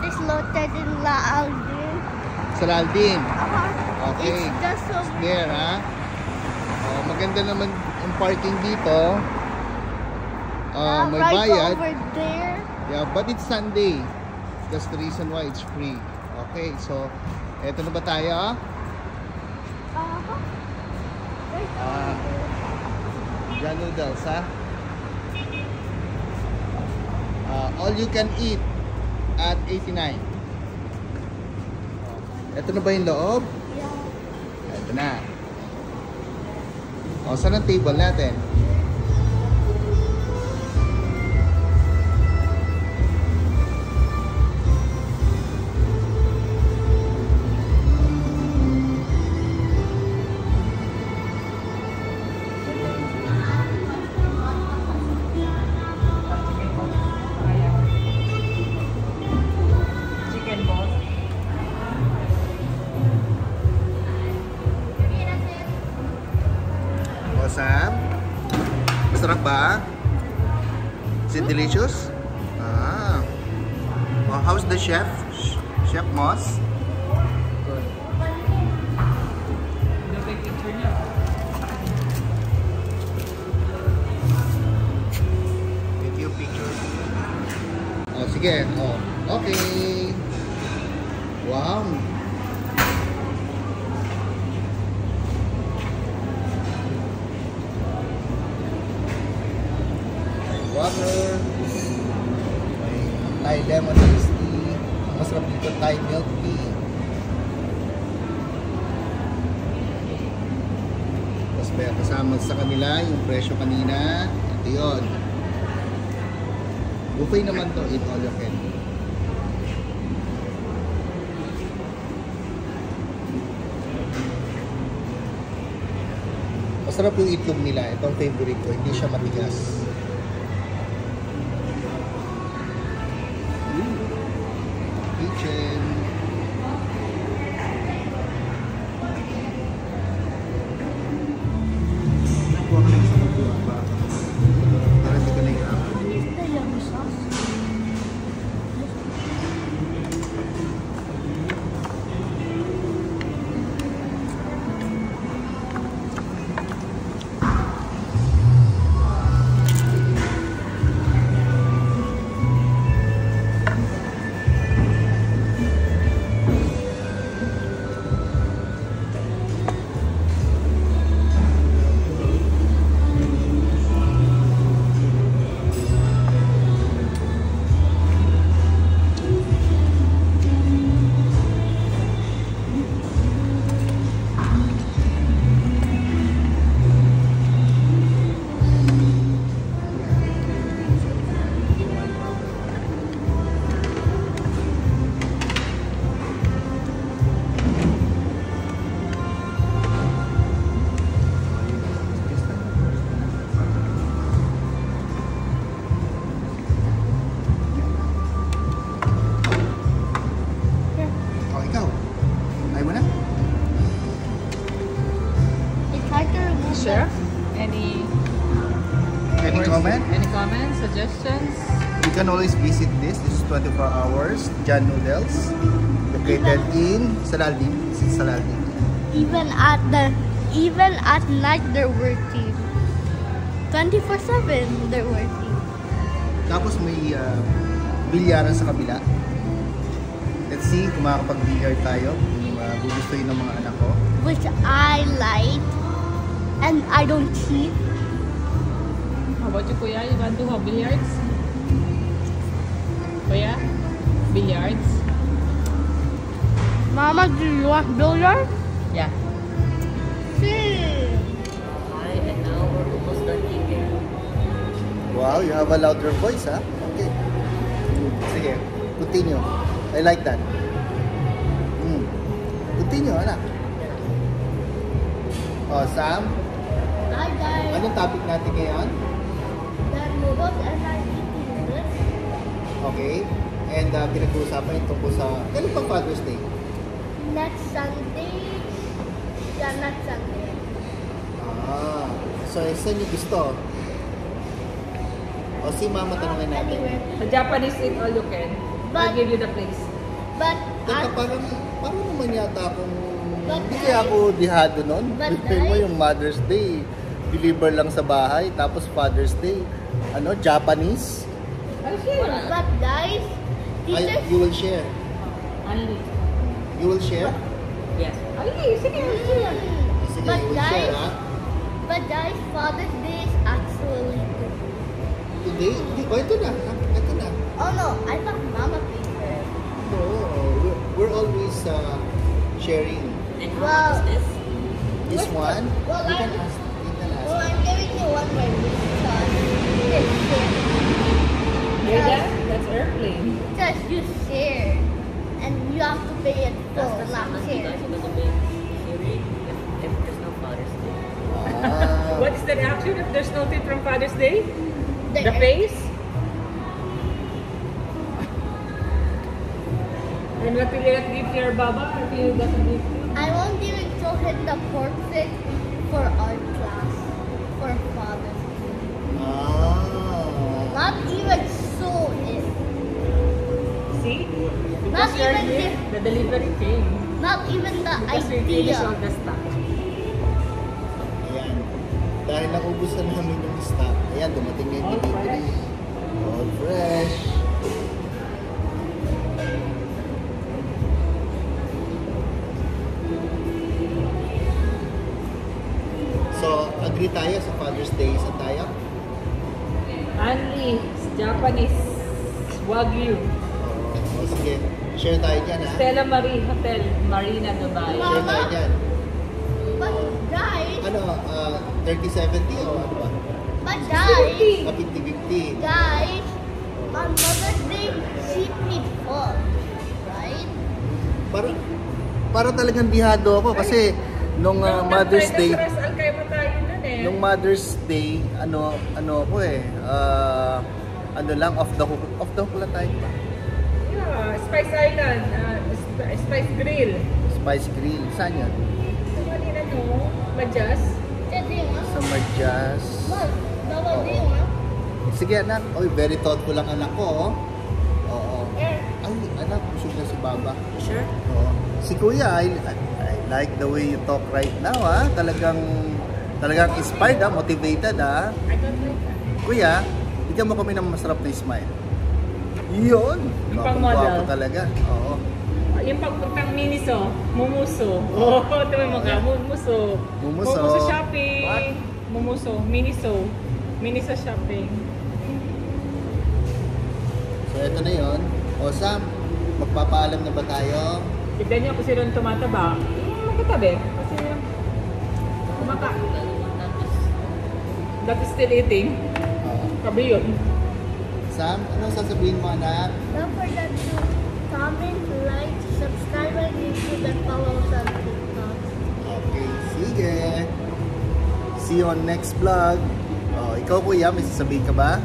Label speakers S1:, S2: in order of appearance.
S1: is located in La Aldin.
S2: Sa Aldin. Okay.
S1: It's just so
S2: there, ha? Maganda naman ang parking dito. May
S1: right
S2: bayad.
S1: over there.
S2: Yeah, but it's Sunday. That's the reason why it's free. Okay, so eto na ba tayo? John Noodles, ha? All you can eat at 89. Eto na ba yung loob?
S1: Yeah.
S2: Eto na. Saan ang table natin? Sam? Masarap ba? Is it delicious? How's the chef? Chef Moss? Good.
S3: Take picture niya.
S2: Take your picture. Sige. Okay. Wow. Water, may Thai lemon iced tea, masarap dito Thai milk tea. Tapos may kasama sa kanila yung presyo kanina. Ito yun. Buffet naman to, eat all you can. Masarap yung itlog nila. Ito ang favorite ko, hindi siya matigas. Kitchen. Nakuha ka na sa magbuwa ba? Para hindi ka nahihirapan.
S1: Is the yummy sauce?
S3: Chef, any
S2: comment?
S3: Any comments, suggestions?
S2: You can always visit this. This is 24 hours. John Noodles, located in Salaldi. This is Salaldi.
S1: Even at night they're working. 24/7 they're working.
S2: Tapos may bilyaran sa kabila. Let's see kung makakapag-bilyard tayo. Kung gugustuhin ng mga anak ko.
S1: Which I like. And I don't cheat.
S3: How about you, Kuya? You want to have billiards? Kuya? Billiards?
S1: Mama, do you want billiards?
S3: Yeah.
S1: See.
S3: Hi, and now we're almost done eating.
S2: Wow, you have a louder voice, ha? Okay. Sige, continue. I like that. Continue, anak. Sam?
S1: Hi guys.
S2: Anong topic natin ngayon?
S1: The noodles and I'm eating this.
S2: Okay. And pinag-uusapan yung tungkol sa... Kailan pang Father's Day?
S1: Next Sunday. Yeah, next Sunday.
S2: So saan yung gusto? O si Mama tanongin natin.
S1: Anyway.
S3: The Japanese eat all you can. I'll
S1: But-
S3: give you the place.
S1: But
S2: Teka, parang naman yata akong...
S1: But
S2: Hindi kaya ako dihado nun.
S1: But
S2: Prepare mo
S1: guys-
S2: yung Mother's Day. Deliver lang sa bahay. Tapos Father's Day. Japanese?
S3: Ay, share.
S1: but guys, teachers
S2: You will share.
S3: Only.
S2: You will share?
S3: Yes. Ay, sige, share.
S2: Sige,
S1: But
S2: you will
S1: guys-
S2: share, ha?
S1: but guys, Father's Day is actually
S2: Today? Hindi. Ito na. Ito na.
S1: oh no, I thought Mama paid for it.
S2: No, we're always sharing.
S3: And
S1: Wow.
S2: This one,
S1: Well,
S2: you can
S1: I-
S2: ask. You can ask.
S1: Well, I'm giving you one more because
S3: Hear that? That's airplane.
S1: because you share and you have to pay it full, not share.
S2: Ah.
S3: What is the reaction if there's no tip from Father's Day? The
S1: There.
S3: face? And what will you give to your Baba if you doesn't give you?
S1: I won't even show him the portrait for art class for Father's Day.
S2: Ah.
S1: Not even show it.
S3: See?
S1: Not
S3: Because you're
S1: even
S3: here, the delivery came.
S1: Not even the
S3: Because we finish all
S1: idea.
S3: the stuff.
S2: Ayan. Dahil naubos na namin yung stock. Ayan, dumating na yung
S3: All
S2: delivery.
S3: fresh.
S2: All fresh. So, agree tayo sa Father's Day. Sa tayo?
S3: Only Japanese Wagyu.
S2: O sige, share tayo dyan, ha?
S3: Stella Marie Hotel, Marina, Dubai.
S2: Share tayo dyan.
S1: But guys,
S2: 30-70 o ano ba?
S1: but guys,
S2: 50-50.
S1: guys, on Mother's Day, she paid full, right?
S2: Para talagang dihado ako kasi nung Mother's Day, nung Mother's Day, ano ako lang off the hook lang tayo ba?
S3: Yeah, Spice Island, Spice Grill.
S2: Spice Grill, saan yun?
S3: Sa Manila, no? Majas.
S1: Kasi nga,
S2: Sa Marjas.
S1: well, bawal din nga.
S2: Sige anak, oy very thoughtful ang anak ko, oh. Oo.
S1: Eh,
S2: Ay, anak, busog na si Baba.
S3: Sure.
S2: Oo. Si Kuya, I like the way you talk right now, ha? Talagang inspired, ha? Motivated, ha?
S3: I don't like that.
S2: Kuya, bigyan mo kami ng masarap na smile. Yun!
S3: Yung pang-model.
S2: Gwapong-gwapo talaga. Oo.
S3: Yung pagpuntang Miniso, Mumuso. Oh, ito may mga Mumuso.
S2: Mumuso.
S3: Mumuso shopping.
S2: What?
S3: Mumuso, Miniso. Miniso shopping.
S2: So, ito na yun. O, Sam, magpapaalam na ba tayo?
S3: Tignan niyo kung sino tumataba. Magkatabi. Kasi kumaka. That is still eating. Kabi yun.
S2: Sam, ano sasabihin mo, anak?
S1: don't forget to comment, like, subscribe on YouTube, and follow us on TikTok.
S2: Okay, sige. See you on next vlog. Oh, ikaw, Kuya, may sasabihin ka ba?